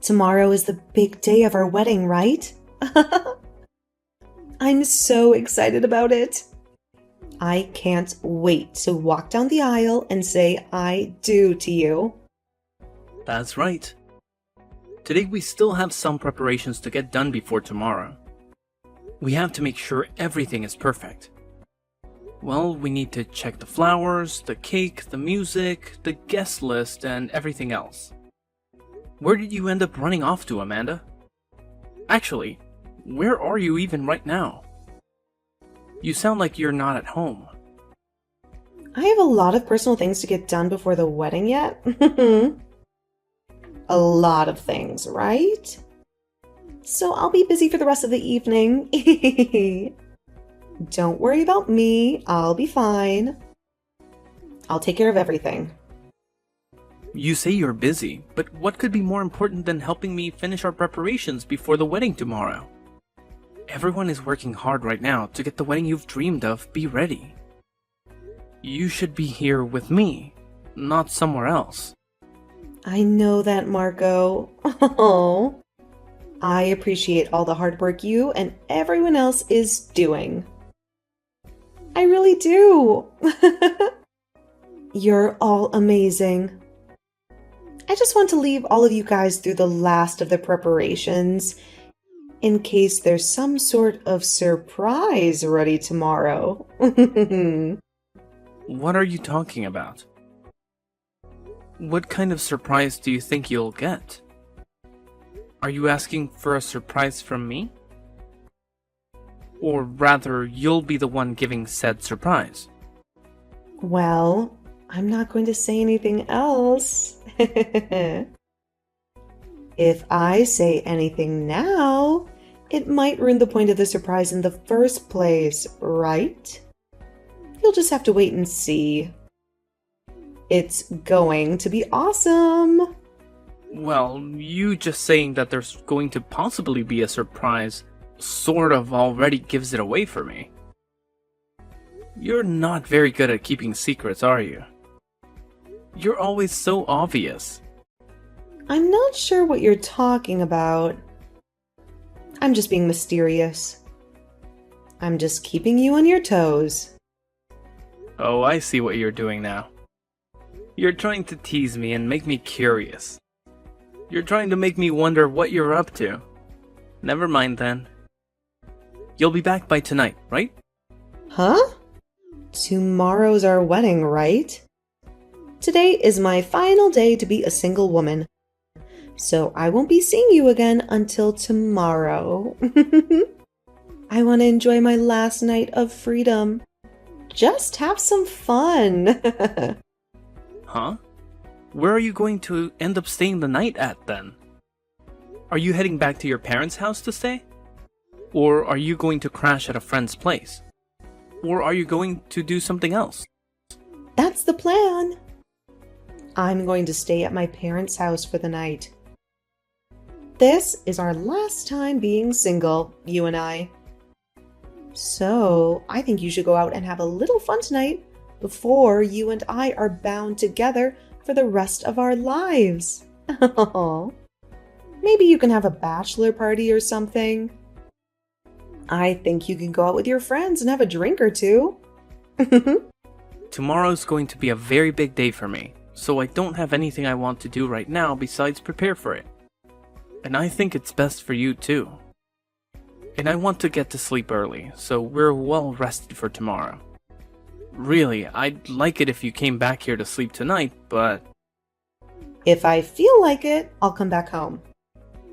Tomorrow is the big day of our wedding, right? I'm so excited about it. I can't wait to walk down the aisle and say I do to you. That's right. Today we still have some preparations to get done before tomorrow. We have to make sure everything is perfect. Well, we need to check the flowers, the cake, the music, the guest list, and everything else. Where did you end up running off to, Amanda? Actually, where are you even right now? You sound like you're not at home. I have a lot of personal things to get done before the wedding yet. A lot of things, right? So I'll be busy for the rest of the evening. Don't worry about me. I'll be fine. I'll take care of everything. You say you're busy, but what could be more important than helping me finish our preparations before the wedding tomorrow? Everyone is working hard right now to get the wedding you've dreamed of be ready. You should be here with me, not somewhere else. I know that, Marco. Oh, I appreciate all the hard work you and everyone else is doing. I really do. You're all amazing. I just want to leave all of you guys through the last of the preparations in case there's some sort of surprise ready tomorrow. What are you talking about? What kind of surprise do you think you'll get? Are you asking for a surprise from me? Or rather, you'll be the one giving said surprise. Well, I'm not going to say anything else. If I say anything now, it might ruin the point of the surprise in the first place, right? You'll just have to wait and see. It's going to be awesome. Well, you just saying that there's going to possibly be a surprise sort of already gives it away for me. You're not very good at keeping secrets, are you? You're always so obvious. I'm not sure what you're talking about. I'm just being mysterious. I'm just keeping you on your toes. Oh, I see what you're doing now. You're trying to tease me and make me curious. You're trying to make me wonder what you're up to. Never mind then. You'll be back by tonight, right? Huh? Tomorrow's our wedding, right? Today is my final day to be a single woman. So I won't be seeing you again until tomorrow. I want to enjoy my last night of freedom. Just have some fun. Huh? Where are you going to end up staying the night at then? Are you heading back to your parents' house to stay? Or are you going to crash at a friend's place? Or are you going to do something else? That's the plan. I'm going to stay at my parents' house for the night. This is our last time being single, you and I. So, I think you should go out and have a little fun tonight before you and I are bound together for the rest of our lives. Maybe you can have a bachelor party or something. I think you can go out with your friends and have a drink or two. Tomorrow's going to be a very big day for me, so I don't have anything I want to do right now besides prepare for it. And I think it's best for you too. And I want to get to sleep early, so we're well rested for tomorrow. Really, I'd like it if you came back here to sleep tonight, but... If I feel like it, I'll come back home.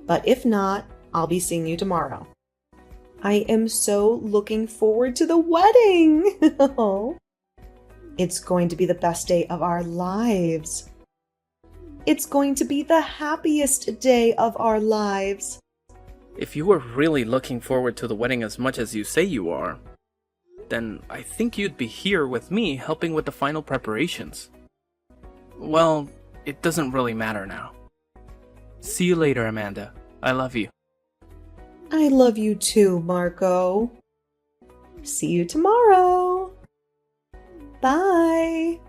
But if not, I'll be seeing you tomorrow. I am so looking forward to the wedding! It's going to be the best day of our lives. It's going to be the happiest day of our lives. If you were really looking forward to the wedding as much as you say you are, then I think you'd be here with me helping with the final preparations. Well, it doesn't really matter now. See you later, Amanda. I love you. I love you too, Marco. See you tomorrow. Bye.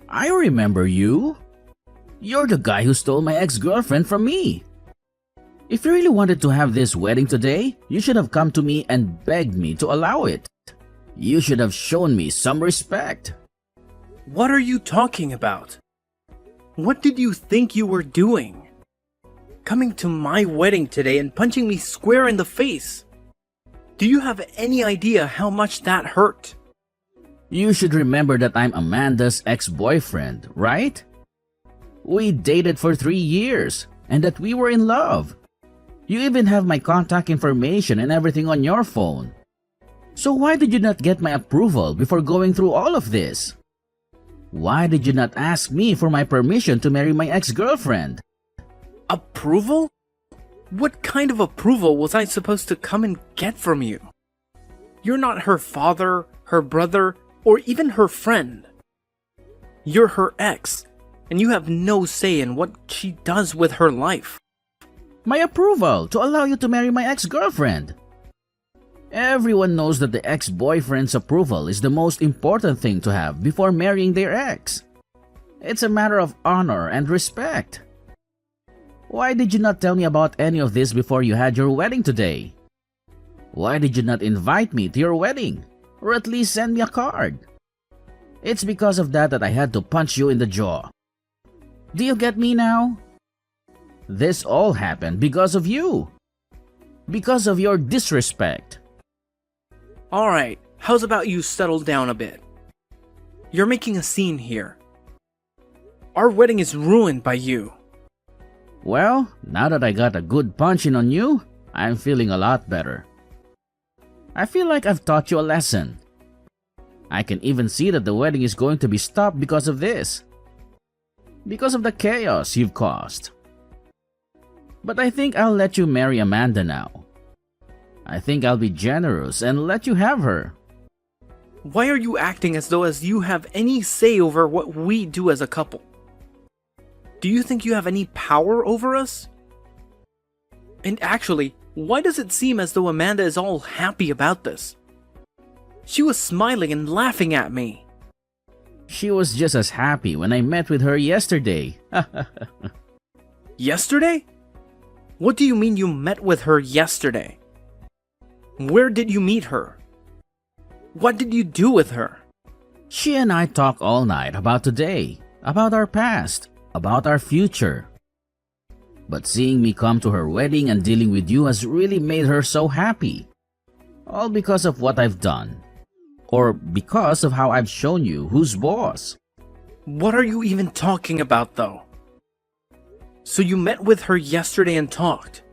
I remember you. You're the guy who stole my ex-girlfriend from me. If you really wanted to have this wedding today, you should have come to me and begged me to allow it. You should have shown me some respect. What are you talking about? What did you think you were doing? Coming to my wedding today and punching me square in the face? Do you have any idea how much that hurt? You should remember that I'm Amanda's ex-boyfriend, right? We dated for 3 years, and that we were in love. You even have my contact information and everything on your phone. So why did you not get my approval before going through all of this? Why did you not ask me for my permission to marry my ex-girlfriend? Approval? What kind of approval was I supposed to come and get from you? You're not her father, her brother, or even her friend. You're her ex, and you have no say in what she does with her life. My approval to allow you to marry my ex-girlfriend. Everyone knows that the ex-boyfriend's approval is the most important thing to have before marrying their ex. It's a matter of honor and respect. Why did you not tell me about any of this before you had your wedding today? Why did you not invite me to your wedding? Or at least send me a card? It's because of that I had to punch you in the jaw. Do you get me now? This all happened because of you. Because of your disrespect. Alright, how's about you settle down a bit? You're making a scene here. Our wedding is ruined by you. Well, now that I got a good punching on you, I'm feeling a lot better. I feel like I've taught you a lesson. I can even see that the wedding is going to be stopped because of this. Because of the chaos you've caused. But I think I'll let you marry Amanda now. I think I'll be generous and let you have her. Why are you acting as though you have any say over what we do as a couple? Do you think you have any power over us? And actually, why does it seem as though Amanda is all happy about this? She was smiling and laughing at me. She was just as happy when I met with her yesterday. Yesterday? What do you mean you met with her yesterday? Where did you meet her? What did you do with her? She and I talked all night about today, about our past, about our future. But seeing me come to her wedding and dealing with you has really made her so happy. All because of what I've done. Or because of how I've shown you who's boss. What are you even talking about, though? So you met with her yesterday and talked.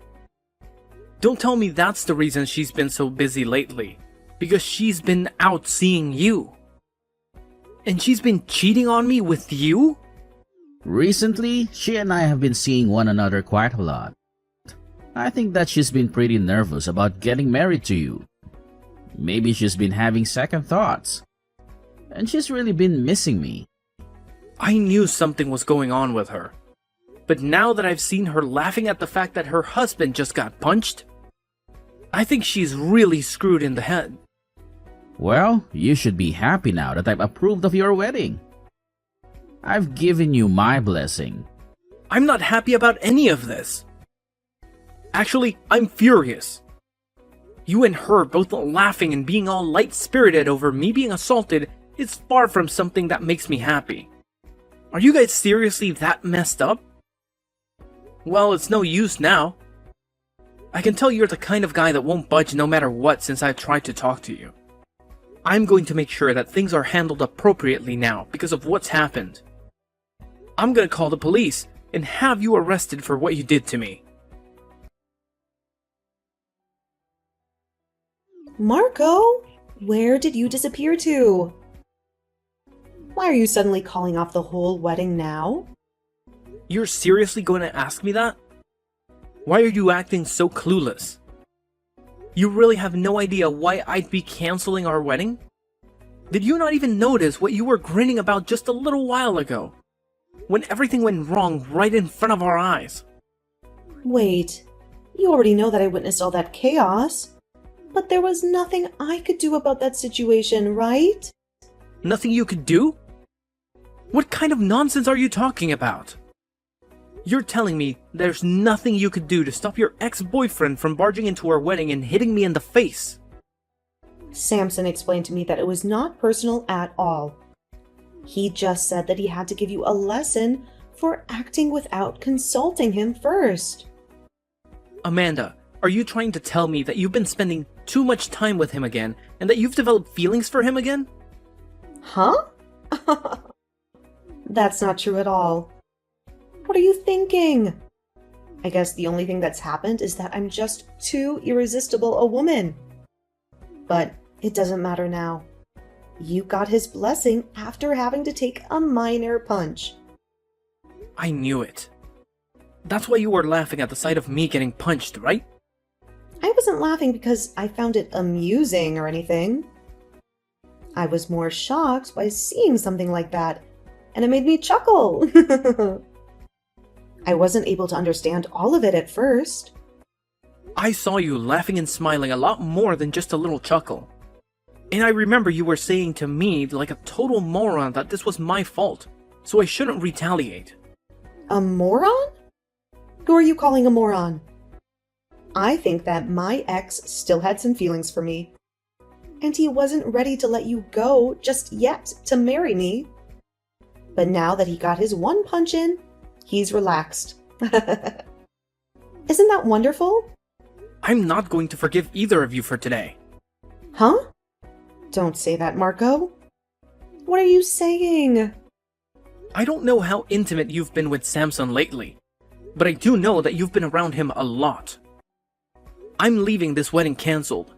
Don't tell me that's the reason she's been so busy lately. Because she's been out seeing you. And she's been cheating on me with you? Recently, she and I have been seeing one another quite a lot. I think that she's been pretty nervous about getting married to you. Maybe she's been having second thoughts. And she's really been missing me. I knew something was going on with her. But now that I've seen her laughing at the fact that her husband just got punched, I think she's really screwed in the head. Well, you should be happy now that I've approved of your wedding. I've given you my blessing. I'm not happy about any of this. Actually, I'm furious. You and her both laughing and being all light-spirited over me being assaulted is far from something that makes me happy. Are you guys seriously that messed up? Well, it's no use now. I can tell you're the kind of guy that won't budge no matter what since I've tried to talk to you. I'm going to make sure that things are handled appropriately now because of what's happened. I'm gonna call the police and have you arrested for what you did to me. Marco, where did you disappear to? Why are you suddenly calling off the whole wedding now? You're seriously going to ask me that? Why are you acting so clueless? You really have no idea why I'd be canceling our wedding? Did you not even notice what you were grinning about just a little while ago? When everything went wrong right in front of our eyes. Wait, you already know that I witnessed all that chaos. But there was nothing I could do about that situation, right? Nothing you could do? What kind of nonsense are you talking about? You're telling me there's nothing you could do to stop your ex-boyfriend from barging into our wedding and hitting me in the face? Samson explained to me that it was not personal at all. He just said that he had to give you a lesson for acting without consulting him first. Amanda, are you trying to tell me that you've been spending too much time with him again and that you've developed feelings for him again? Huh? That's not true at all. What are you thinking? I guess the only thing that's happened is that I'm just too irresistible a woman. But it doesn't matter now. You got his blessing after having to take a minor punch. I knew it. That's why you were laughing at the sight of me getting punched, right? I wasn't laughing because I found it amusing or anything. I was more shocked by seeing something like that, and it made me chuckle. I wasn't able to understand all of it at first. I saw you laughing and smiling a lot more than just a little chuckle. And I remember you were saying to me like a total moron that this was my fault, so I shouldn't retaliate. A moron? Who are you calling a moron? I think that my ex still had some feelings for me, and he wasn't ready to let you go just yet to marry me. But now that he got his one punch in, he's relaxed. Isn't that wonderful? I'm not going to forgive either of you for today. Huh? Don't say that, Marco. What are you saying? I don't know how intimate you've been with Samson lately, but I do know that you've been around him a lot. I'm leaving this wedding cancelled.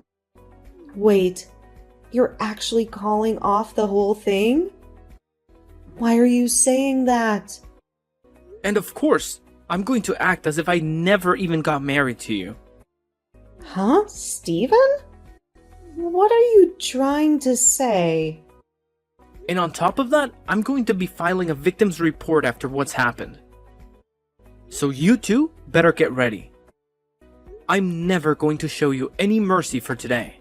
Wait, you're actually calling off the whole thing? Why are you saying that? And of course, I'm going to act as if I never even got married to you. Huh, Steven? What are you trying to say? And on top of that, I'm going to be filing a victim's report after what's happened. So you two better get ready. I'm never going to show you any mercy for today.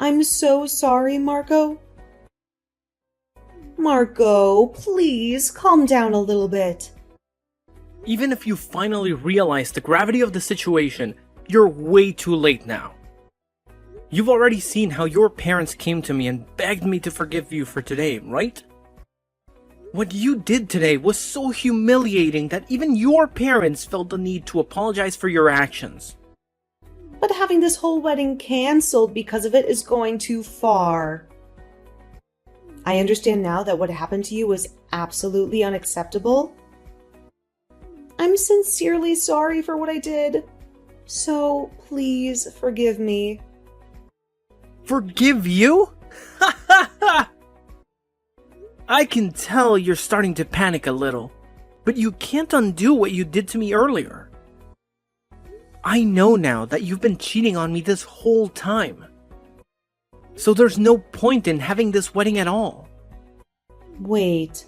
I'm so sorry, Marco. Marco, please calm down a little bit. Even if you finally realize the gravity of the situation, you're way too late now. You've already seen how your parents came to me and begged me to forgive you for today, right? What you did today was so humiliating that even your parents felt the need to apologize for your actions. But having this whole wedding cancelled because of it is going too far. I understand now that what happened to you was absolutely unacceptable. I'm sincerely sorry for what I did, so please forgive me. Forgive you? Ha ha ha! I can tell you're starting to panic a little, but you can't undo what you did to me earlier. I know now that you've been cheating on me this whole time. So there's no point in having this wedding at all. Wait,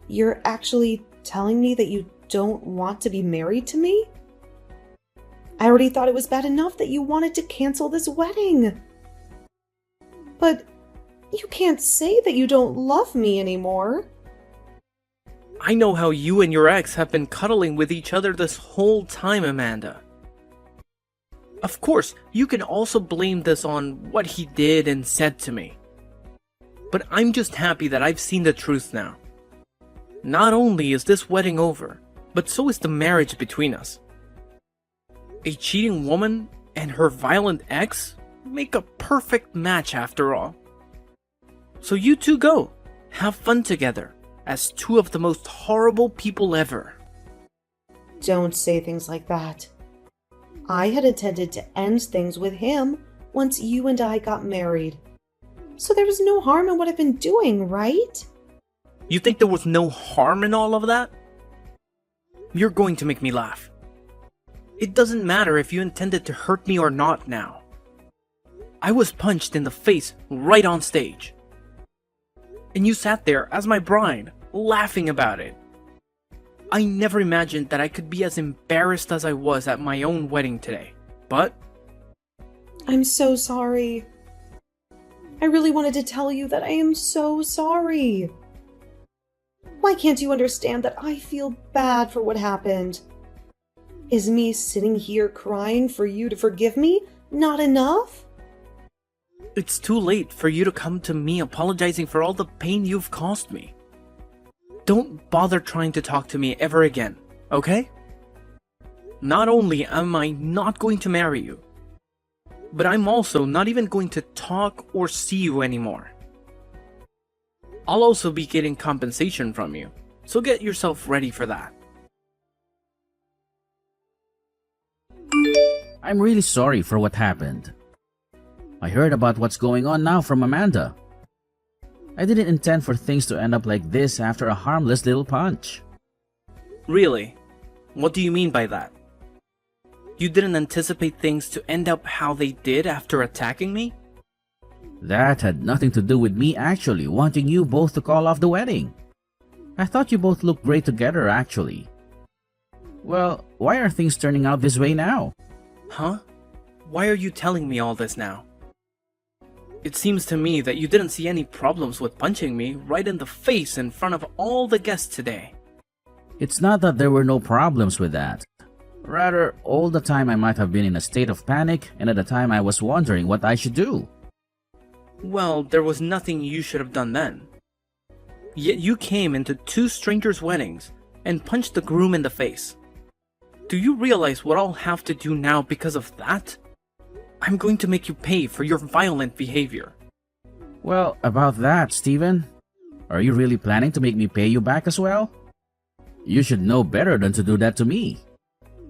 you're actually telling me that you don't want to be married to me? I already thought it was bad enough that you wanted to cancel this wedding. But you can't say that you don't love me anymore. I know how you and your ex have been cuddling with each other this whole time, Amanda. Of course, you can also blame this on what he did and said to me. But I'm just happy that I've seen the truth now. Not only is this wedding over, but so is the marriage between us. A cheating woman and her violent ex make a perfect match after all. So you two go, have fun together, as two of the most horrible people ever. Don't say things like that. I had intended to end things with him once you and I got married. So there was no harm in what I've been doing, right? You think there was no harm in all of that? You're going to make me laugh. It doesn't matter if you intended to hurt me or not now. I was punched in the face right on stage. And you sat there as my bride, laughing about it. I never imagined that I could be as embarrassed as I was at my own wedding today, but... I'm so sorry. I really wanted to tell you that I am so sorry. Why can't you understand that I feel bad for what happened? Is me sitting here crying for you to forgive me not enough? It's too late for you to come to me apologizing for all the pain you've caused me. Don't bother trying to talk to me ever again, okay? Not only am I not going to marry you, but I'm also not even going to talk or see you anymore. I'll also be getting compensation from you, so get yourself ready for that. I'm really sorry for what happened. I heard about what's going on now from Amanda. I didn't intend for things to end up like this after a harmless little punch. Really? What do you mean by that? You didn't anticipate things to end up how they did after attacking me? That had nothing to do with me actually wanting you both to call off the wedding. I thought you both looked great together actually. Well, why are things turning out this way now? Huh? Why are you telling me all this now? It seems to me that you didn't see any problems with punching me right in the face in front of all the guests today. It's not that there were no problems with that. Rather, all the time I might have been in a state of panic, and at the time I was wondering what I should do. Well, there was nothing you should have done then. Yet you came into two strangers' weddings and punched the groom in the face. Do you realize what I'll have to do now because of that? I'm going to make you pay for your violent behavior. Well, about that, Steven, are you really planning to make me pay you back as well? You should know better than to do that to me,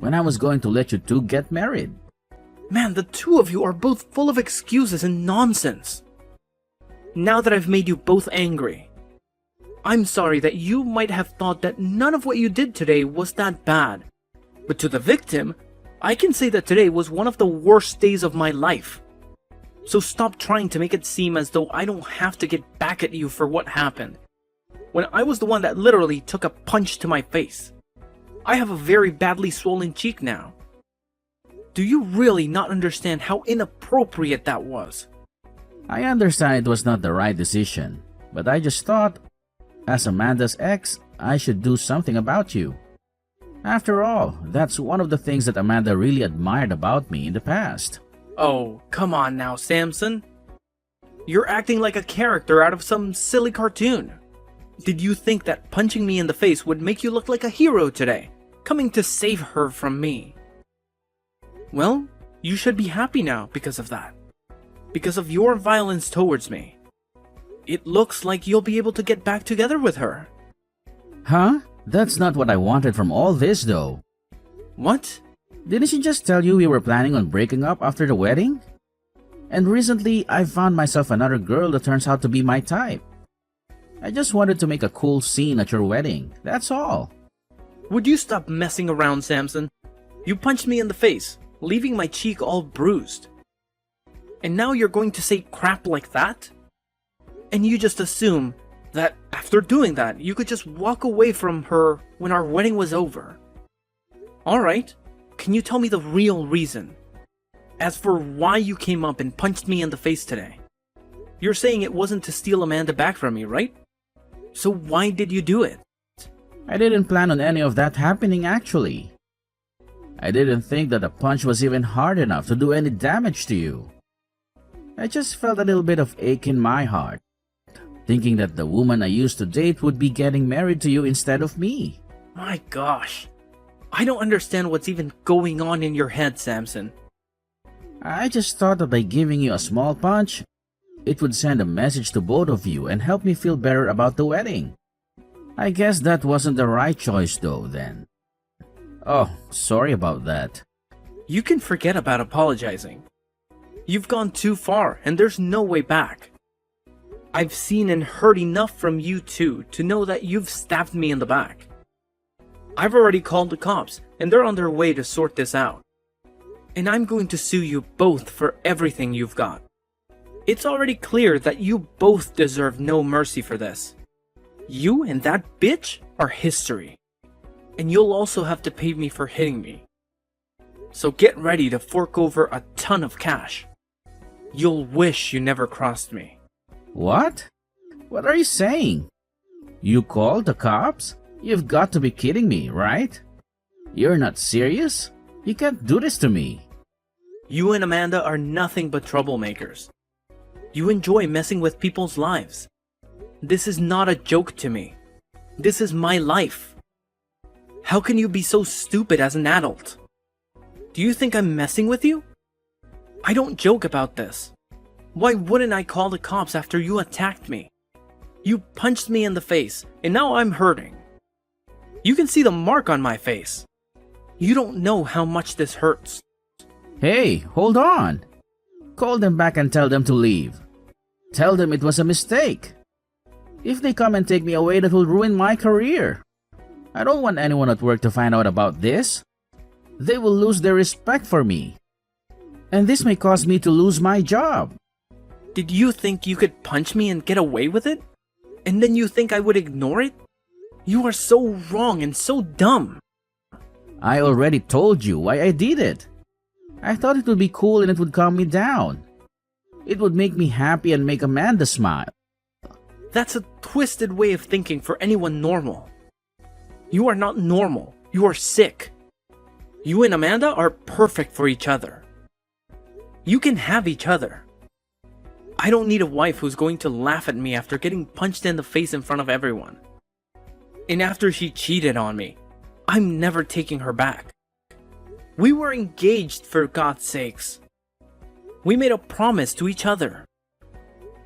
when I was going to let you two get married. Man, the two of you are both full of excuses and nonsense. Now that I've made you both angry, I'm sorry that you might have thought that none of what you did today was that bad. But to the victim, I can say that today was one of the worst days of my life. So stop trying to make it seem as though I don't have to get back at you for what happened, when I was the one that literally took a punch to my face. I have a very badly swollen cheek now. Do you really not understand how inappropriate that was? I understand it was not the right decision, but I just thought, as Amanda's ex, I should do something about you. After all, that's one of the things that Amanda really admired about me in the past. Oh, come on now, Samson. You're acting like a character out of some silly cartoon. Did you think that punching me in the face would make you look like a hero today, coming to save her from me? Well, you should be happy now because of that. Because of your violence towards me. It looks like you'll be able to get back together with her. Huh? That's not what I wanted from all this though. What? Didn't she just tell you we were planning on breaking up after the wedding? And recently, I found myself another girl that turns out to be my type. I just wanted to make a cool scene at your wedding, that's all. Would you stop messing around, Samson? You punched me in the face, leaving my cheek all bruised. And now you're going to say crap like that? And you just assume that after doing that, you could just walk away from her when our wedding was over. Alright, can you tell me the real reason? As for why you came up and punched me in the face today? You're saying it wasn't to steal Amanda back from me, right? So why did you do it? I didn't plan on any of that happening actually. I didn't think that a punch was even hard enough to do any damage to you. I just felt a little bit of ache in my heart, thinking that the woman I used to date would be getting married to you instead of me. My gosh. I don't understand what's even going on in your head, Samson. I just thought that by giving you a small punch, it would send a message to both of you and help me feel better about the wedding. I guess that wasn't the right choice though then. Oh, sorry about that. You can forget about apologizing. You've gone too far and there's no way back. I've seen and heard enough from you two to know that you've stabbed me in the back. I've already called the cops and they're on their way to sort this out. And I'm going to sue you both for everything you've got. It's already clear that you both deserve no mercy for this. You and that bitch are history. And you'll also have to pay me for hitting me. So get ready to fork over a ton of cash. You'll wish you never crossed me. What? What are you saying? You called the cops? You've got to be kidding me, right? You're not serious? You can't do this to me. You and Amanda are nothing but troublemakers. You enjoy messing with people's lives. This is not a joke to me. This is my life. How can you be so stupid as an adult? Do you think I'm messing with you? I don't joke about this. Why wouldn't I call the cops after you attacked me? You punched me in the face, and now I'm hurting. You can see the mark on my face. You don't know how much this hurts. Hey, hold on. Call them back and tell them to leave. Tell them it was a mistake. If they come and take me away, that will ruin my career. I don't want anyone at work to find out about this. They will lose their respect for me. And this may cause me to lose my job. Did you think you could punch me and get away with it? And then you think I would ignore it? You are so wrong and so dumb. I already told you why I did it. I thought it would be cool and it would calm me down. It would make me happy and make Amanda smile. That's a twisted way of thinking for anyone normal. You are not normal. You are sick. You and Amanda are perfect for each other. You can have each other. I don't need a wife who's going to laugh at me after getting punched in the face in front of everyone. And after she cheated on me, I'm never taking her back. We were engaged, for God's sakes. We made a promise to each other.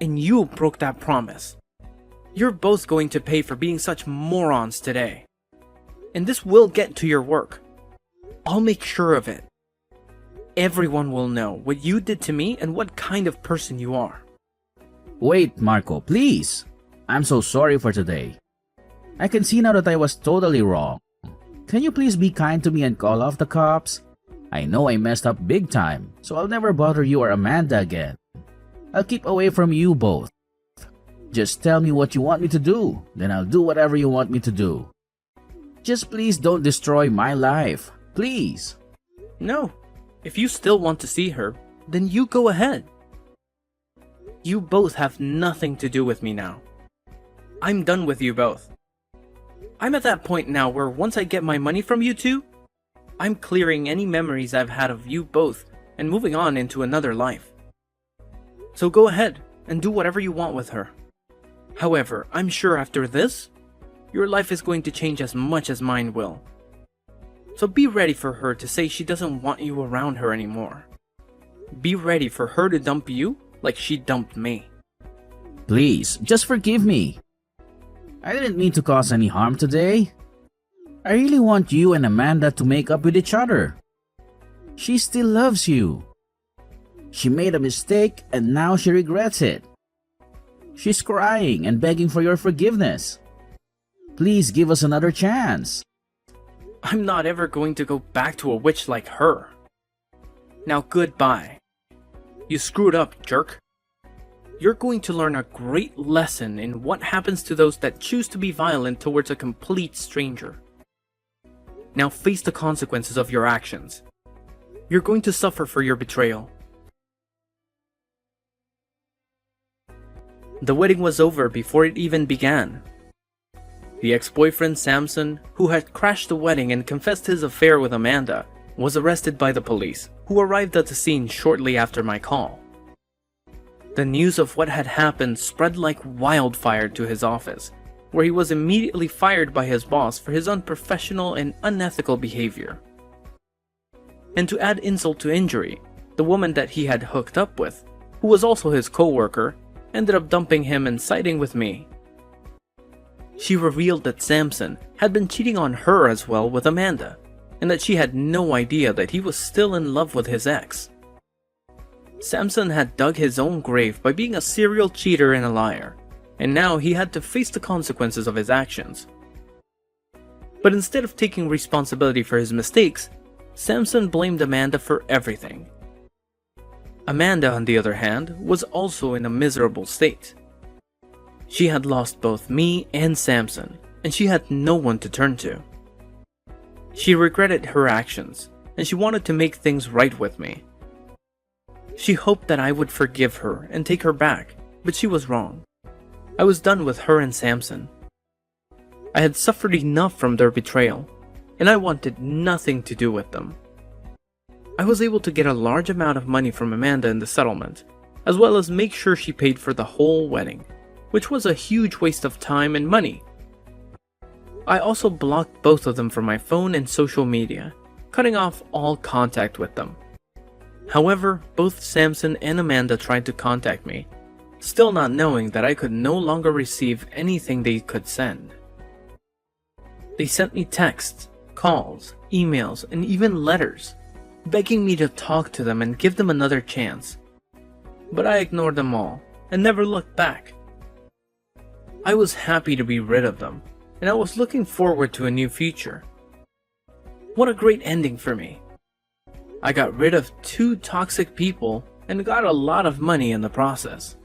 And you broke that promise. You're both going to pay for being such morons today. And this will get to your work. I'll make sure of it. Everyone will know what you did to me and what kind of person you are. Wait, Marco, please. I'm so sorry for today. I can see now that I was totally wrong. Can you please be kind to me and call off the cops? I know I messed up big time, so I'll never bother you or Amanda again. I'll keep away from you both. Just tell me what you want me to do, then I'll do whatever you want me to do. Just please don't destroy my life. Please. No. If you still want to see her, then you go ahead. You both have nothing to do with me now. I'm done with you both. I'm at that point now where once I get my money from you two, I'm clearing any memories I've had of you both and moving on into another life. So go ahead and do whatever you want with her. However, I'm sure after this, your life is going to change as much as mine will. So be ready for her to say she doesn't want you around her anymore. Be ready for her to dump you like she dumped me. Please, just forgive me. I didn't mean to cause any harm today. I really want you and Amanda to make up with each other. She still loves you. She made a mistake and now she regrets it. She's crying and begging for your forgiveness. Please give us another chance. I'm not ever going to go back to a witch like her. Now goodbye. You screwed up, jerk. You're going to learn a great lesson in what happens to those that choose to be violent towards a complete stranger. Now face the consequences of your actions. You're going to suffer for your betrayal. The wedding was over before it even began. The ex-boyfriend Samson, who had crashed the wedding and confessed his affair with Amanda, was arrested by the police, who arrived at the scene shortly after my call. The news of what had happened spread like wildfire to his office, where he was immediately fired by his boss for his unprofessional and unethical behavior. And to add insult to injury, the woman that he had hooked up with, who was also his co-worker, ended up dumping him and siding with me. She revealed that Samson had been cheating on her as well with Amanda, and that she had no idea that he was still in love with his ex. Samson had dug his own grave by being a serial cheater and a liar, and now he had to face the consequences of his actions. But instead of taking responsibility for his mistakes, Samson blamed Amanda for everything. Amanda, on the other hand, was also in a miserable state. She had lost both me and Samson, and she had no one to turn to. She regretted her actions, and she wanted to make things right with me. She hoped that I would forgive her and take her back, but she was wrong. I was done with her and Samson. I had suffered enough from their betrayal, and I wanted nothing to do with them. I was able to get a large amount of money from Amanda in the settlement, as well as make sure she paid for the whole wedding, which was a huge waste of time and money. I also blocked both of them from my phone and social media, cutting off all contact with them. However, both Samson and Amanda tried to contact me, still not knowing that I could no longer receive anything they could send. They sent me texts, calls, emails, and even letters, begging me to talk to them and give them another chance. But I ignored them all, and never looked back. I was happy to be rid of them, and I was looking forward to a new future. What a great ending for me. I got rid of 2 toxic people and got a lot of money in the process.